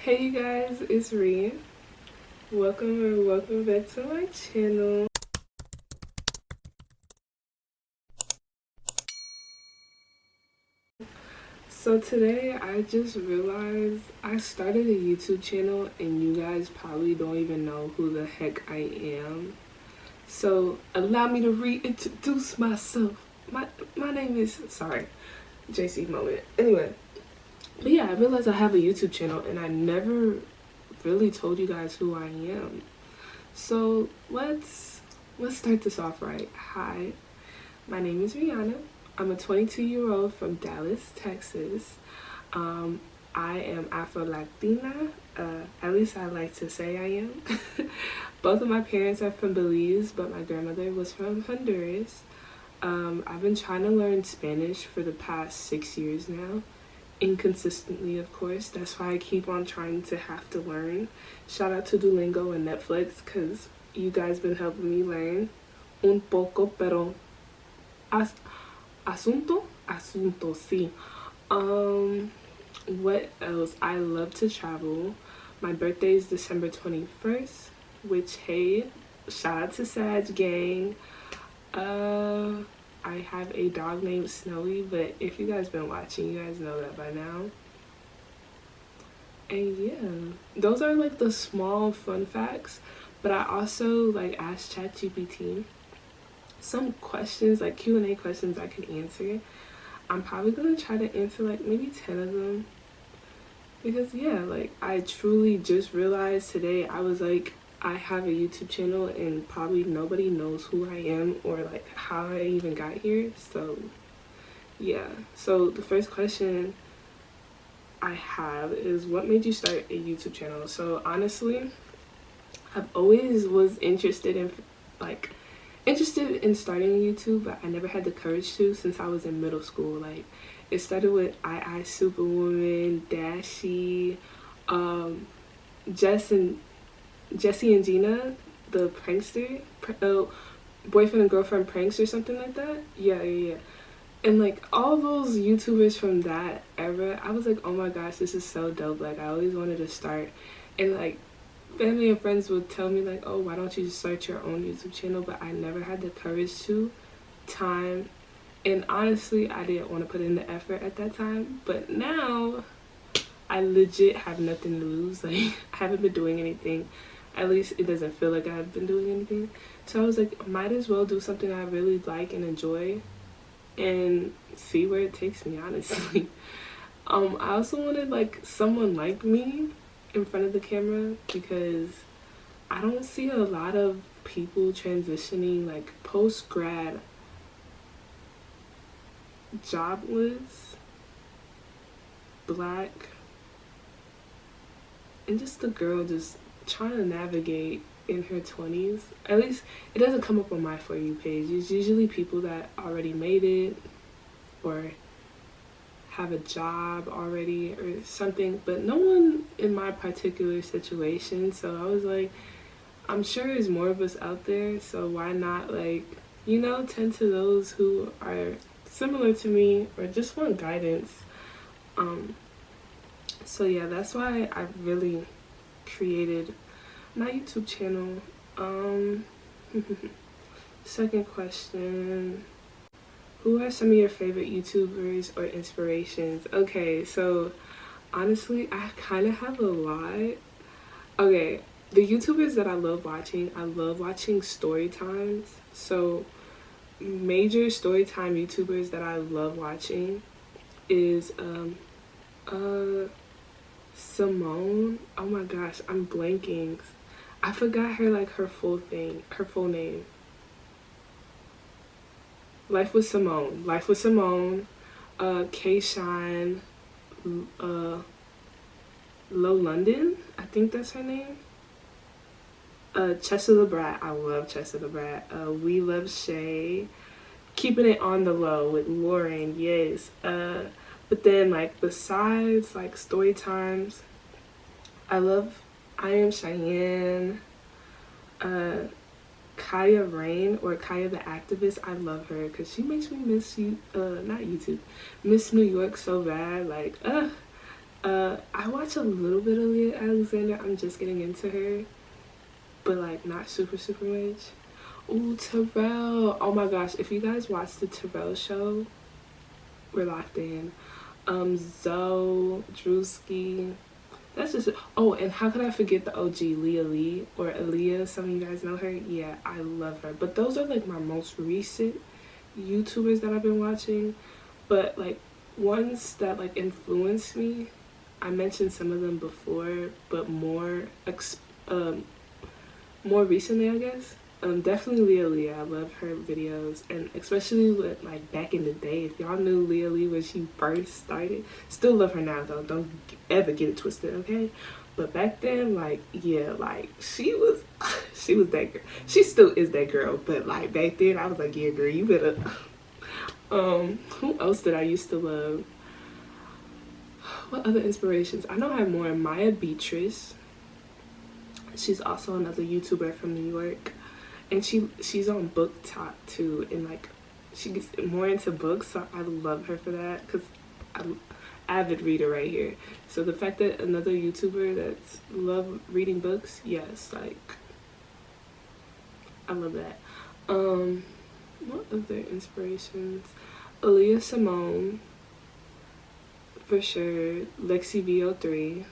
Hey you guys, it's Riri. Welcome back to my channel. So today I just realized I started a YouTube channel and you guys probably don't even know who the heck I am. So allow me to reintroduce myself. My name is, sorry, JC moment. Anyway, but yeah, I realized I have a YouTube channel and I never really told you guys who I am. So let's start this off right. Hi, my name is Rihanna. I'm a 22-year-old from Dallas, Texas. I am Afro-Latina. At least I like to say I am. Both of my parents are from Belize, but my grandmother was from Honduras. I've been trying to learn Spanish for the past 6 years now. Inconsistently, of course. That's why I keep on trying to have to learn. Shout out to Duolingo and Netflix, because you guys been helping me learn un poco, pero asunto, sí. What else? I love to travel. My birthday is December 21st, which, hey, shout out to Sag Gang. I have a dog named Snowy, but if you guys been watching, you guys know that by now. And yeah, those are like the small fun facts, but I also like asked ChatGPT some questions, like Q&A questions I can answer. I'm probably gonna try to answer like maybe 10 of them, because yeah, like I truly just realized today, I was like, I have a YouTube channel and probably nobody knows who I am or like how I even got here. So yeah, so the first question I have is, what made you start a YouTube channel? So honestly, I've always was interested in starting YouTube, but I never had the courage to since I was in middle school. Like, it started with I Superwoman, Dashie, Jesse and Gina, the prankster, boyfriend and girlfriend pranks or something like that. Yeah. And like all those YouTubers from that era, I was like, oh my gosh, this is so dope. Like, I always wanted to start. And like family and friends would tell me like, oh, why don't you just start your own YouTube channel? But I never had the courage to, time, and honestly, I didn't want to put in the effort at that time. But now I legit have nothing to lose. Like, I haven't been doing anything. At least it doesn't feel like I've been doing anything. So I was like, might as well do something I really like and enjoy and see where it takes me, honestly. I also wanted like someone like me in front of the camera, because I don't see a lot of people transitioning like post-grad, jobless, black, and just a girl just trying to navigate in her 20s. At least it doesn't come up on my For You page. It's usually people that already made it or have a job already or something, but no one in my particular situation. So I was like, I'm sure there's more of us out there, so why not, like, you know, tend to those who are similar to me or just want guidance. So yeah, that's why I really created my YouTube channel. Second question, who are some of your favorite YouTubers or inspirations? Okay, so honestly, I kind of have a lot. Okay, the YouTubers that I love watching story times. So major story time YouTubers that I love watching is Simone. Oh my gosh, I'm blanking. I forgot her full name. Life with Simone, K-Shine, Low London, I think that's her name. Chester the Brat, I love Chester the Brat. We Love Shay, Keeping It on the Low with Lauren, yes. But then like besides like story times, I love I Am Cheyenne, Kaya Rain, or Kaya the Activist. I love her because she makes me miss miss New York so bad. Like, I watch a little bit of Leah Alexander. I'm just getting into her, but like not super much. Ooh, Terrell. Oh my gosh, if you guys watch the Terrell show, we're locked in. Zoe, Drewski. That's just, oh, and how could I forget the OG Leah Lee or Aaliyah? Some of you guys know her. Yeah, I love her. But those are like my most recent YouTubers that I've been watching. But like ones that like influenced me, I mentioned some of them before, but more recently, I guess. Definitely Leah Lee. I love her videos, and especially with like back in the day. If y'all knew Leah Lee when she first started, still love her now though. Don't ever get it twisted, okay? But back then, like yeah, like she was that girl. She still is that girl, but like back then, I was like, yeah, girl, you better. Who else did I used to love? What other inspirations? I know I have more. Maya Beatrice. She's also another YouTuber from New York, and she's on Book Talk too, and like she gets more into books, so I love her for that because I'm an avid reader right here. So the fact that another YouTuber that's love reading books, yes, like I love that. What other inspirations? Aaliyah Simone, for sure. Lexi VO3.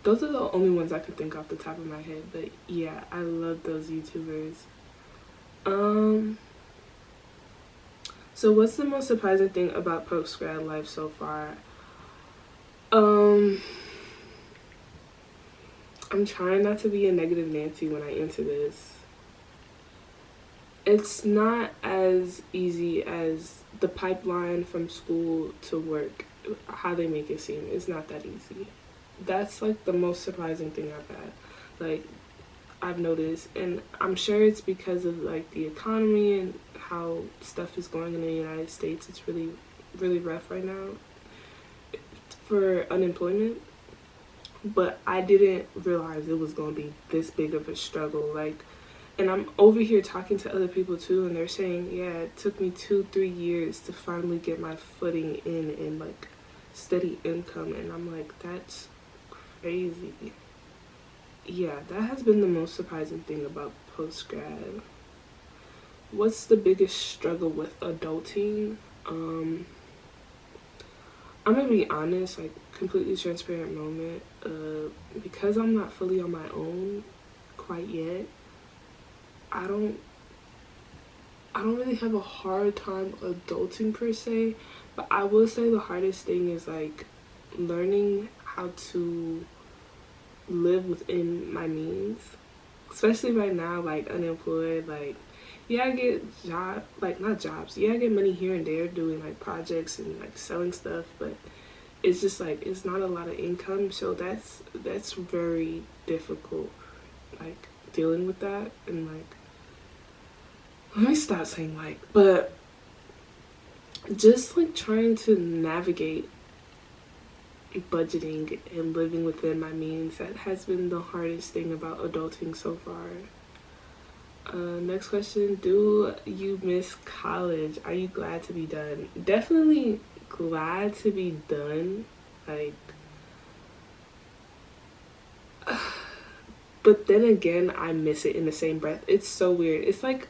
Those are the only ones I could think off the top of my head, but yeah, I love those YouTubers. So what's the most surprising thing about post-grad life so far? I'm trying not to be a negative Nancy when I answer this. It's not as easy as the pipeline from school to work, how they make it seem. It's not that easy. That's like the most surprising thing I've had, like I've noticed, and I'm sure it's because of like the economy and how stuff is going in the United States. It's really rough right now for unemployment, but I didn't realize it was going to be this big of a struggle. Like, and I'm over here talking to other people too, and they're saying, yeah, it took me 2-3 years to finally get my footing in like steady income, and I'm like, that's crazy. Yeah, that has been the most surprising thing about post-grad. What's the biggest struggle with adulting? I'm gonna be honest, like completely transparent moment. Because I'm not fully on my own quite yet, I don't really have a hard time adulting per se, but I will say the hardest thing is like learning how to live within my means, especially right now, like unemployed. Like yeah, I get not jobs, yeah, I get money here and there doing like projects and like selling stuff, but it's just like it's not a lot of income, so that's very difficult, like dealing with that. And like, let me stop saying like, but just like trying to navigate budgeting and living within my means, that has been the hardest thing about adulting so far. Next question, do you miss college? Are you glad to be done? Definitely glad to be done, like but then again, I miss it in the same breath. It's so weird. It's like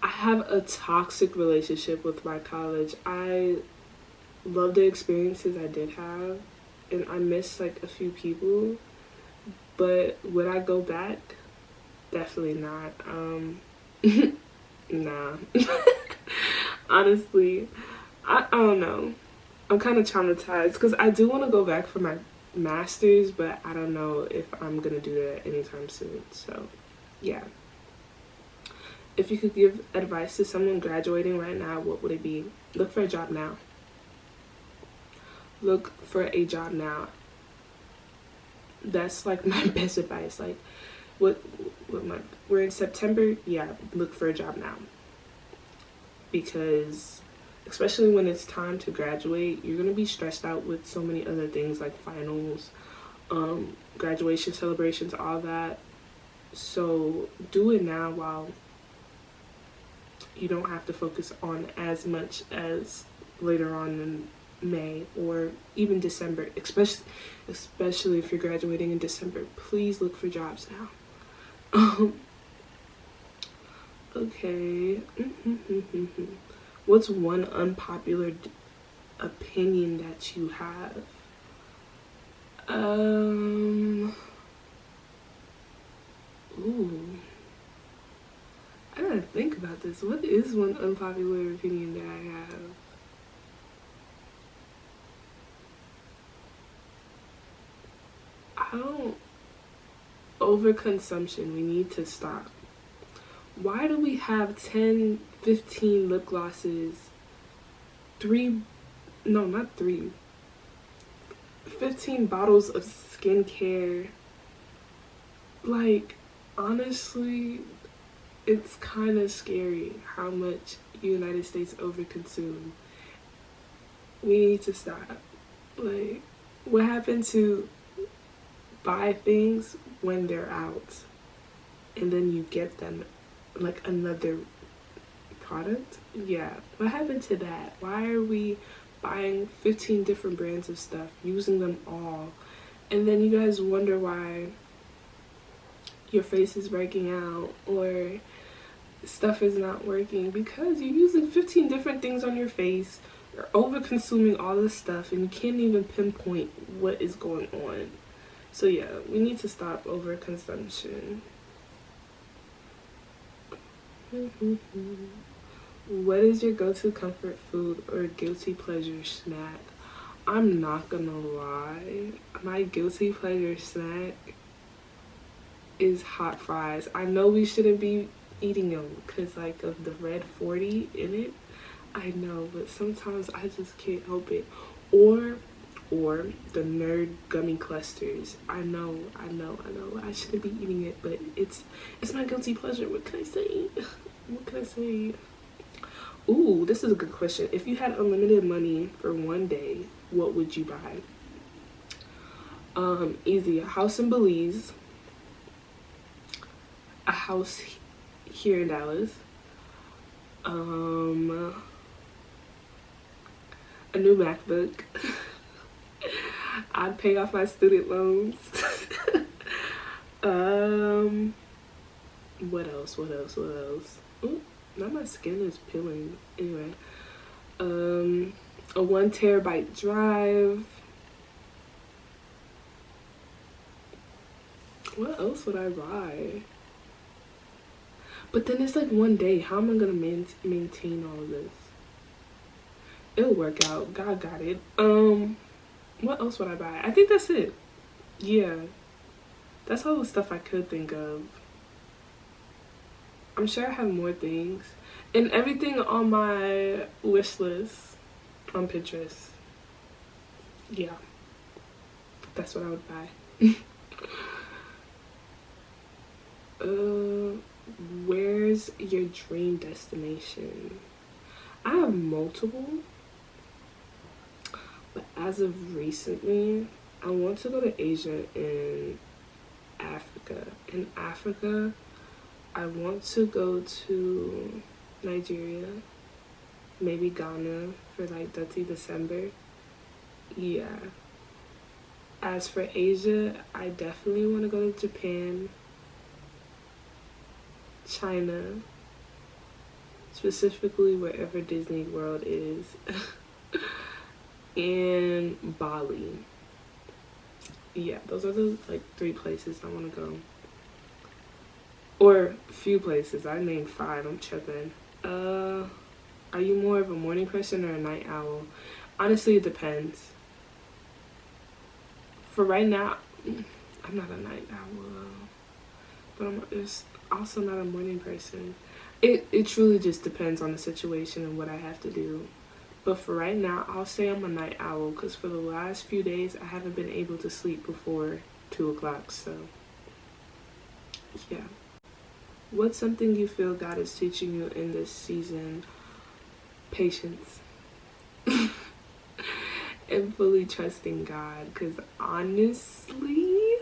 I have a toxic relationship with my college. I love the experiences I did have, and I miss like a few people, but would I go back? Definitely not. Nah. Honestly, I don't know. I'm kind of traumatized because I do want to go back for my master's, but I don't know if I'm gonna do that anytime soon. So yeah, if you could give advice to someone graduating right now, what would it be? Look for a job now. Look for a job now. That's like my best advice. Like what month? We're in September. Yeah, look for a job now, because especially when it's time to graduate, you're gonna be stressed out with so many other things like finals, graduation celebrations, all that. So do it now while you don't have to focus on as much as later on in May or even December, especially if you're graduating in December. Please look for jobs now. Okay. What's one unpopular opinion that you have? Ooh. I gotta think about this. What is one unpopular opinion that I have? I don't. Overconsumption. We need to stop. Why do we have 10, 15 lip glosses? 15 bottles of skincare. Like, honestly, it's kind of scary how much United States overconsume. We need to stop. Like, what happened to buy things when they're out and then you get them like another product? Yeah, what happened to that? Why are we buying 15 different brands of stuff, using them all, and then you guys wonder why your face is breaking out or stuff is not working? Because you're using 15 different things on your face, you're over consuming all this stuff, and you can't even pinpoint what is going on. So yeah, we need to stop over consumption. What is your go-to comfort food or guilty pleasure snack? I'm not gonna lie, my guilty pleasure snack is hot fries. I know we shouldn't be eating them because like of the red 40 in it. I know, but sometimes I just can't help it. Or the nerd gummy clusters. I know. I shouldn't be eating it, but it's my guilty pleasure. What can I say? What can I say? Ooh, this is a good question. If you had unlimited money for one day, what would you buy? Easy. A house in Belize. A house here in Dallas. A new MacBook. I'd pay off my student loans. What else? Ooh, now my skin is peeling. Anyway, a 1 terabyte drive. What else would I buy? But then it's like one day. How am I gonna maintain all of this? It'll work out. God got it. What else would I buy? I think that's it. Yeah, that's all the stuff I could think of. I'm sure I have more things. And everything on my wish list on Pinterest. Yeah, that's what I would buy. Where's your dream destination? I have multiple, but as of recently, I want to go to Asia and Africa. In Africa, I want to go to Nigeria, maybe Ghana for like Dirty December. Yeah. As for Asia, I definitely want to go to Japan, China, specifically wherever Disney World is, and Bali. Yeah, those are the like 3 places I want to go. Or few places. I named 5. I'm tripping. Are you more of a morning person or a night owl? Honestly, it depends. For right now, I'm not a night owl, but I'm just also not a morning person. It truly just depends on the situation and what I have to do. But for right now, I'll say I'm a night owl because for the last few days, I haven't been able to sleep before 2 o'clock, so yeah. What's something you feel God is teaching you in this season? Patience. And fully trusting God, because honestly,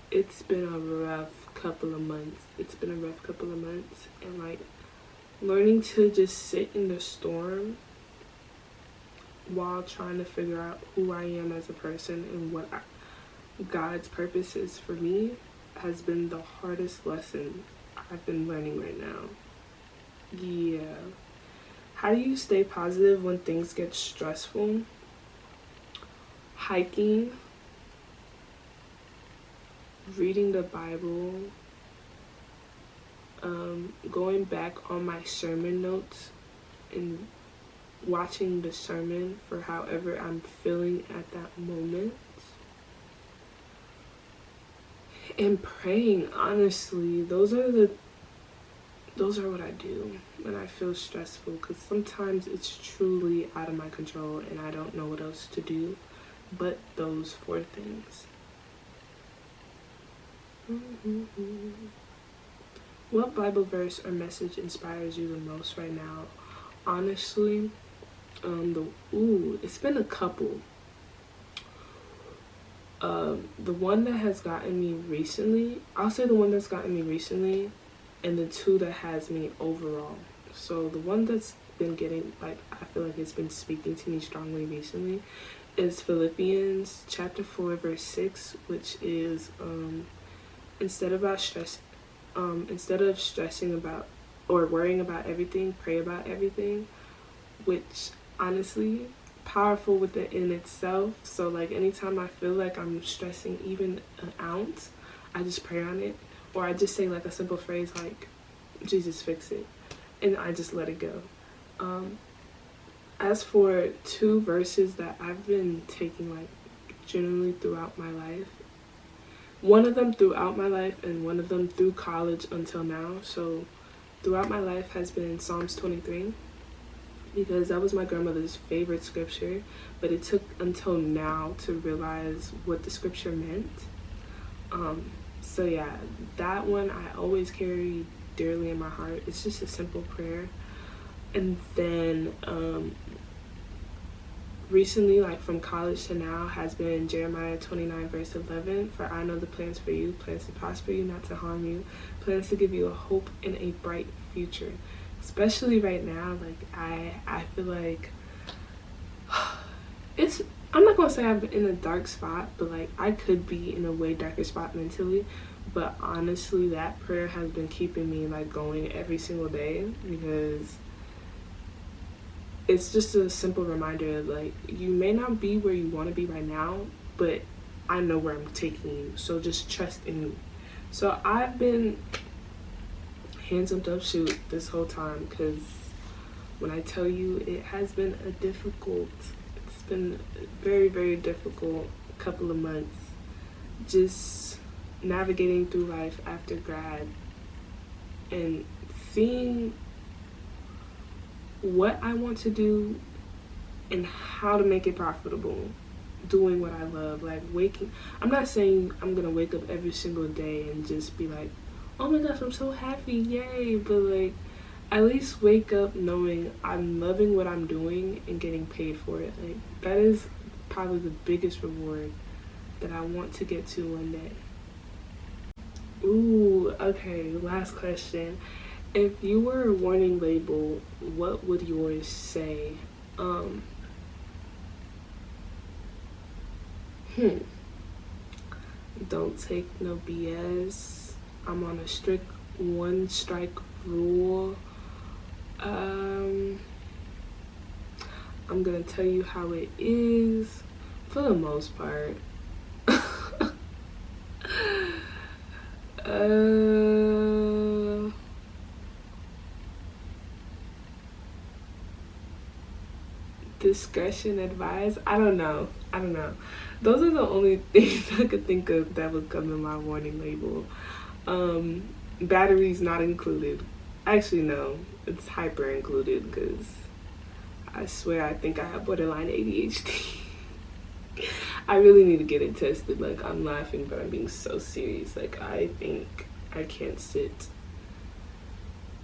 it's been a rough couple of months. And like learning to just sit in the storm while trying to figure out who I am as a person and what God's purpose is for me has been the hardest lesson I've been learning right now. Yeah. How do you stay positive when things get stressful? Hiking, reading the Bible, going back on my sermon notes and watching the sermon for however I'm feeling at that moment, and praying. Honestly, those are what I do when I feel stressful, because sometimes it's truly out of my control and I don't know what else to do but those 4 things. What Bible verse or message inspires you the most right now? Honestly, it's been a couple. The one that has gotten me recently, I'll say the one that's gotten me recently, and the 2 that has me overall. So the one that's been getting, like, I feel like it's been speaking to me strongly recently is Philippians chapter 4 verse 6, which is instead of stressing about or worrying about everything, pray about everything, which honestly powerful within itself. So like anytime I feel like I'm stressing even an ounce, I just pray on it, or I just say like a simple phrase like, Jesus, fix it, and I just let it go. As for 2 verses that I've been taking like generally throughout my life, one of them throughout my life and one of them through college until now. So throughout my life has been Psalms 23, because that was my grandmother's favorite scripture, but it took until now to realize what the scripture meant. So yeah, that one I always carry dearly in my heart. It's just a simple prayer. And then recently, like from college to now, has been Jeremiah 29 verse 11. For I know the plans for you, plans to prosper you, not to harm you, plans to give you a hope and a bright future. Especially right now, like I feel like I'm not gonna say I'm in a dark spot, but like I could be in a way darker spot mentally. But honestly, that prayer has been keeping me like going every single day, because it's just a simple reminder of like, you may not be where you want to be right now, but I know where I'm taking you, so just trust in me. So I've been hands up shoot this whole time, because when I tell you, it has been it's been a very, very difficult couple of months, just navigating through life after grad and seeing what I want to do and how to make it profitable, doing what I love, like I'm not saying I'm gonna wake up every single day and just be like, oh my gosh, I'm so happy, yay, but like at least wake up knowing I'm loving what I'm doing and getting paid for it. Like that is probably the biggest reward that I want to get to one day. Ooh, okay, last question. If you were a warning label, what would yours say? Don't take no BS. I'm on a strict 1 strike rule. I'm gonna tell you how it is for the most part. Discretion advised. I don't know. Those are the only things I could think of that would come in my warning label. Batteries not included. Actually, no, it's hyper included, because I swear I think I have borderline ADHD. I really need to get it tested. Like, I'm laughing, but I'm being so serious. Like, I think I can't sit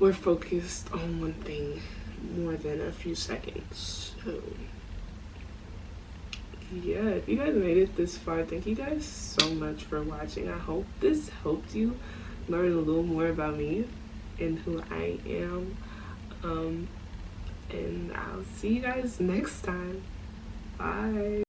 or focused on one thing more than a few seconds. So yeah, if you guys made it this far, thank you guys so much for watching. I hope this helped you learn a little more about me and who I am. And I'll see you guys next time. Bye.